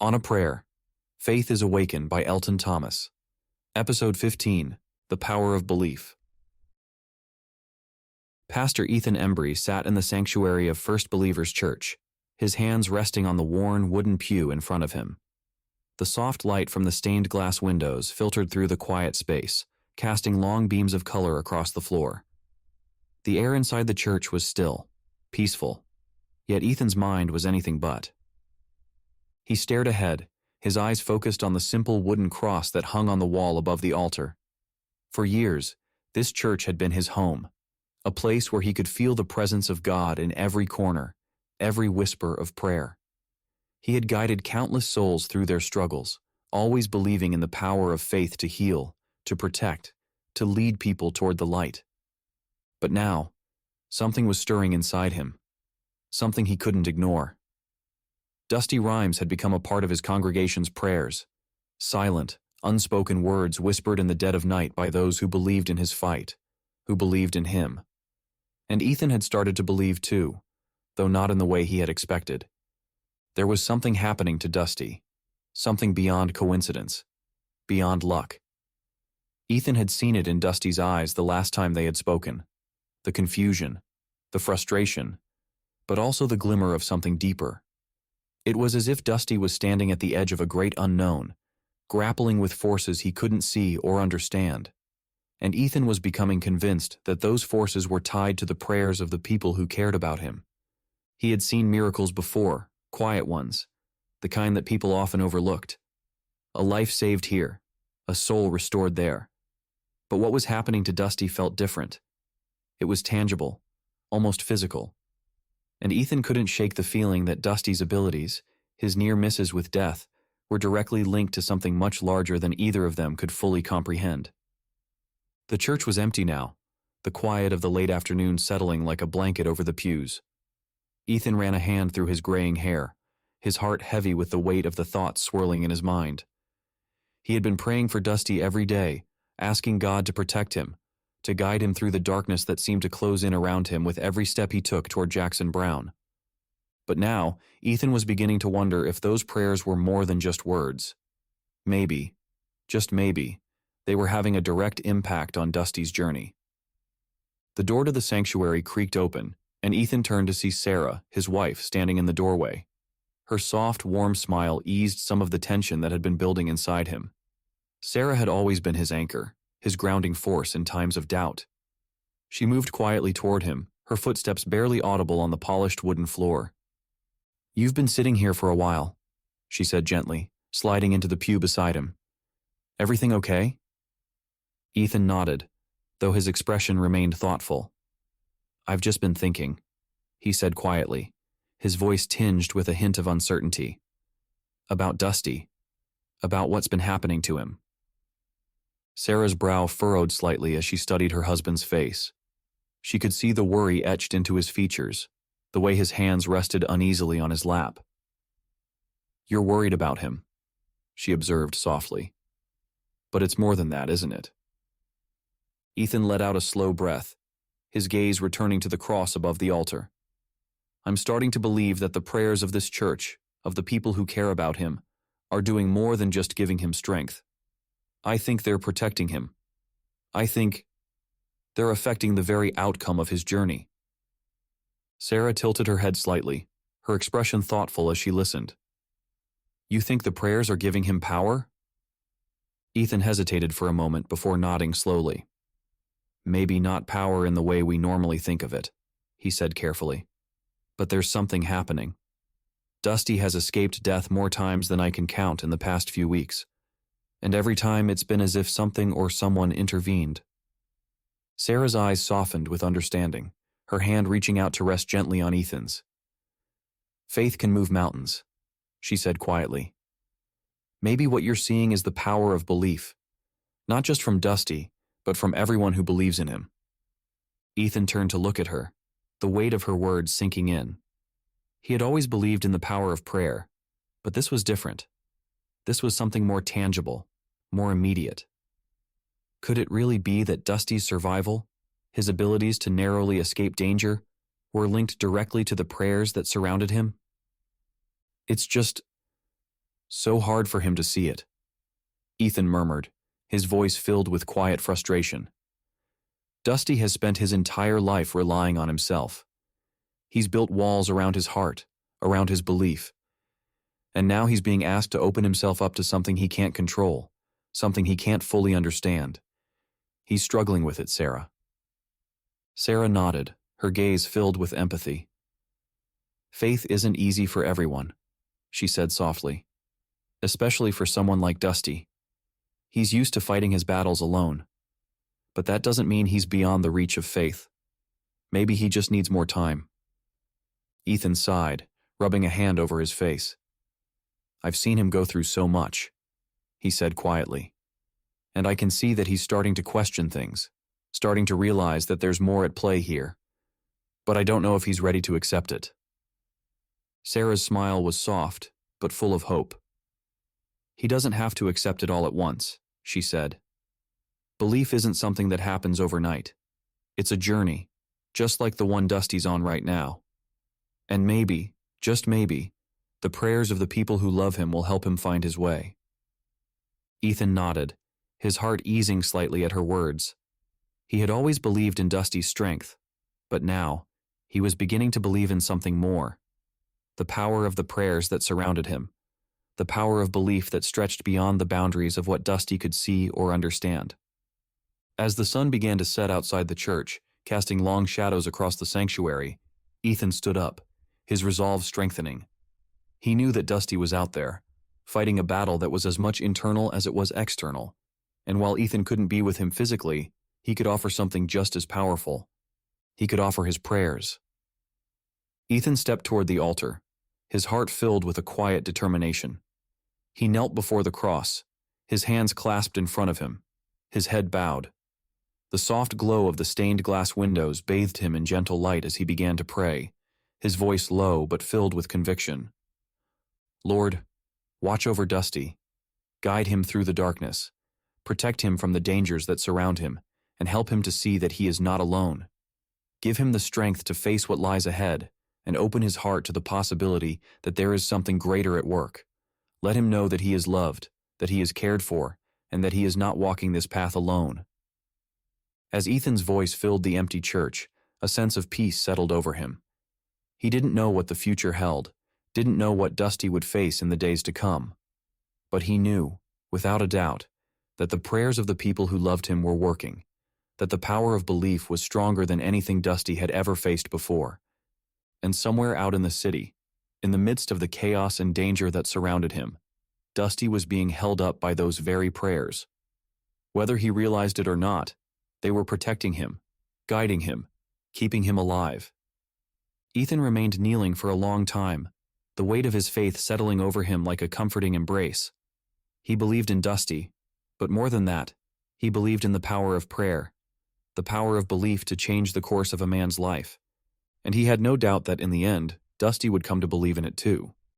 On a Prayer. Faith is Awaken by Elton Thomas. Episode 15. The Power of Belief. Pastor Ethan Embree sat in the sanctuary of First Believers Church, his hands resting on the worn wooden pew in front of him. The soft light from the stained glass windows filtered through the quiet space, casting long beams of color across the floor. The air inside the church was still, peaceful, yet Ethan's mind was anything but. He stared ahead, his eyes focused on the simple wooden cross that hung on the wall above the altar. For years, this church had been his home, a place where he could feel the presence of God in every corner, every whisper of prayer. He had guided countless souls through their struggles, always believing in the power of faith to heal, to protect, to lead people toward the light. But now, something was stirring inside him, something he couldn't ignore. Dusty rhymes had become a part of his congregation's prayers, silent, unspoken words whispered in the dead of night by those who believed in his fight, who believed in him. And Ethan had started to believe too, though not in the way he had expected. There was something happening to Dusty, something beyond coincidence, beyond luck. Ethan had seen it in Dusty's eyes the last time they had spoken, the confusion, the frustration, but also the glimmer of something deeper. It was as if Dusty was standing at the edge of a great unknown, grappling with forces he couldn't see or understand. And Ethan was becoming convinced that those forces were tied to the prayers of the people who cared about him. He had seen miracles before, quiet ones, the kind that people often overlooked. A life saved here, a soul restored there. But what was happening to Dusty felt different. It was tangible, almost physical. And Ethan couldn't shake the feeling that Dusty's abilities, his near misses with death, were directly linked to something much larger than either of them could fully comprehend. The church was empty now, the quiet of the late afternoon settling like a blanket over the pews. Ethan ran a hand through his graying hair, his heart heavy with the weight of the thoughts swirling in his mind. He had been praying for Dusty every day, asking God to protect him, to guide him through the darkness that seemed to close in around him with every step he took toward Jackson Brown. But now, Ethan was beginning to wonder if those prayers were more than just words. Maybe, just maybe, they were having a direct impact on Dusty's journey. The door to the sanctuary creaked open, and Ethan turned to see Sarah, his wife, standing in the doorway. Her soft, warm smile eased some of the tension that had been building inside him. Sarah had always been his anchor, his grounding force in times of doubt. She moved quietly toward him, her footsteps barely audible on the polished wooden floor. "You've been sitting here for a while," she said gently, sliding into the pew beside him. "Everything okay?" Ethan nodded, though his expression remained thoughtful. "I've just been thinking," he said quietly, his voice tinged with a hint of uncertainty. "About Dusty, about what's been happening to him." Sarah's brow furrowed slightly as she studied her husband's face. She could see the worry etched into his features, the way his hands rested uneasily on his lap. "You're worried about him," she observed softly. "But it's more than that, isn't it?" Ethan let out a slow breath, his gaze returning to the cross above the altar. "I'm starting to believe that the prayers of this church, of the people who care about him, are doing more than just giving him strength. I think they're protecting him. I think they're affecting the very outcome of his journey." Sarah tilted her head slightly, her expression thoughtful as she listened. "You think the prayers are giving him power?" Ethan hesitated for a moment before nodding slowly. "Maybe not power in the way we normally think of it," he said carefully. "But there's something happening. Dusty has escaped death more times than I can count in the past few weeks. And every time it's been as if something or someone intervened." Sarah's eyes softened with understanding, her hand reaching out to rest gently on Ethan's. "Faith can move mountains," she said quietly. "Maybe what you're seeing is the power of belief, not just from Dusty, but from everyone who believes in him." Ethan turned to look at her, the weight of her words sinking in. He had always believed in the power of prayer, but this was different. This was something more tangible, more immediate. Could it really be that Dusty's survival, his abilities to narrowly escape danger, were linked directly to the prayers that surrounded him? "It's just," So hard for him to see it. Ethan murmured, his voice filled with quiet frustration. Dusty has spent his entire life relying on himself. He's built walls around his heart, around his belief. And now he's being asked to open himself up to something he can't control, something he can't fully understand. He's struggling with it, Sarah. Sarah nodded, her gaze filled with empathy. Faith isn't easy for everyone, she said softly, especially for someone like Dusty. He's used to fighting his battles alone. But that doesn't mean he's beyond the reach of faith. Maybe he just needs more time. Ethan sighed, rubbing a hand over his face. I've seen him go through so much, he said quietly. And I can see that he's starting to question things, starting to realize that there's more at play here. But I don't know if he's ready to accept it. Sarah's smile was soft, but full of hope. He doesn't have to accept it all at once, she said. Belief isn't something that happens overnight. It's a journey, just like the one Dusty's on right now. And maybe, just maybe, the prayers of the people who love him will help him find his way. Ethan nodded, his heart easing slightly at her words. He had always believed in Dusty's strength, but now, he was beginning to believe in something more. The power of the prayers that surrounded him. The power of belief that stretched beyond the boundaries of what Dusty could see or understand. As the sun began to set outside the church, casting long shadows across the sanctuary, Ethan stood up, his resolve strengthening. He knew that Dusty was out there, fighting a battle that was as much internal as it was external. And while Ethan couldn't be with him physically, he could offer something just as powerful. He could offer his prayers. Ethan stepped toward the altar, his heart filled with a quiet determination. He knelt before the cross, his hands clasped in front of him, his head bowed. The soft glow of the stained glass windows bathed him in gentle light as he began to pray, his voice low but filled with conviction. Lord, watch over Dusty. Guide him through the darkness. Protect him from the dangers that surround him, and help him to see that he is not alone. Give him the strength to face what lies ahead, and open his heart to the possibility that there is something greater at work. Let him know that he is loved, that he is cared for, and that he is not walking this path alone. As Ethan's voice filled the empty church, a sense of peace settled over him. He didn't know what the future held, didn't know what Dusty would face in the days to come. But he knew, without a doubt, that the prayers of the people who loved him were working, that the power of belief was stronger than anything Dusty had ever faced before. And somewhere out in the city, in the midst of the chaos and danger that surrounded him, Dusty was being held up by those very prayers. Whether he realized it or not, they were protecting him, guiding him, keeping him alive. Ethan remained kneeling for a long time, the weight of his faith settling over him like a comforting embrace. He believed in Dusty, but more than that, he believed in the power of prayer, the power of belief to change the course of a man's life. And he had no doubt that in the end, Dusty would come to believe in it too.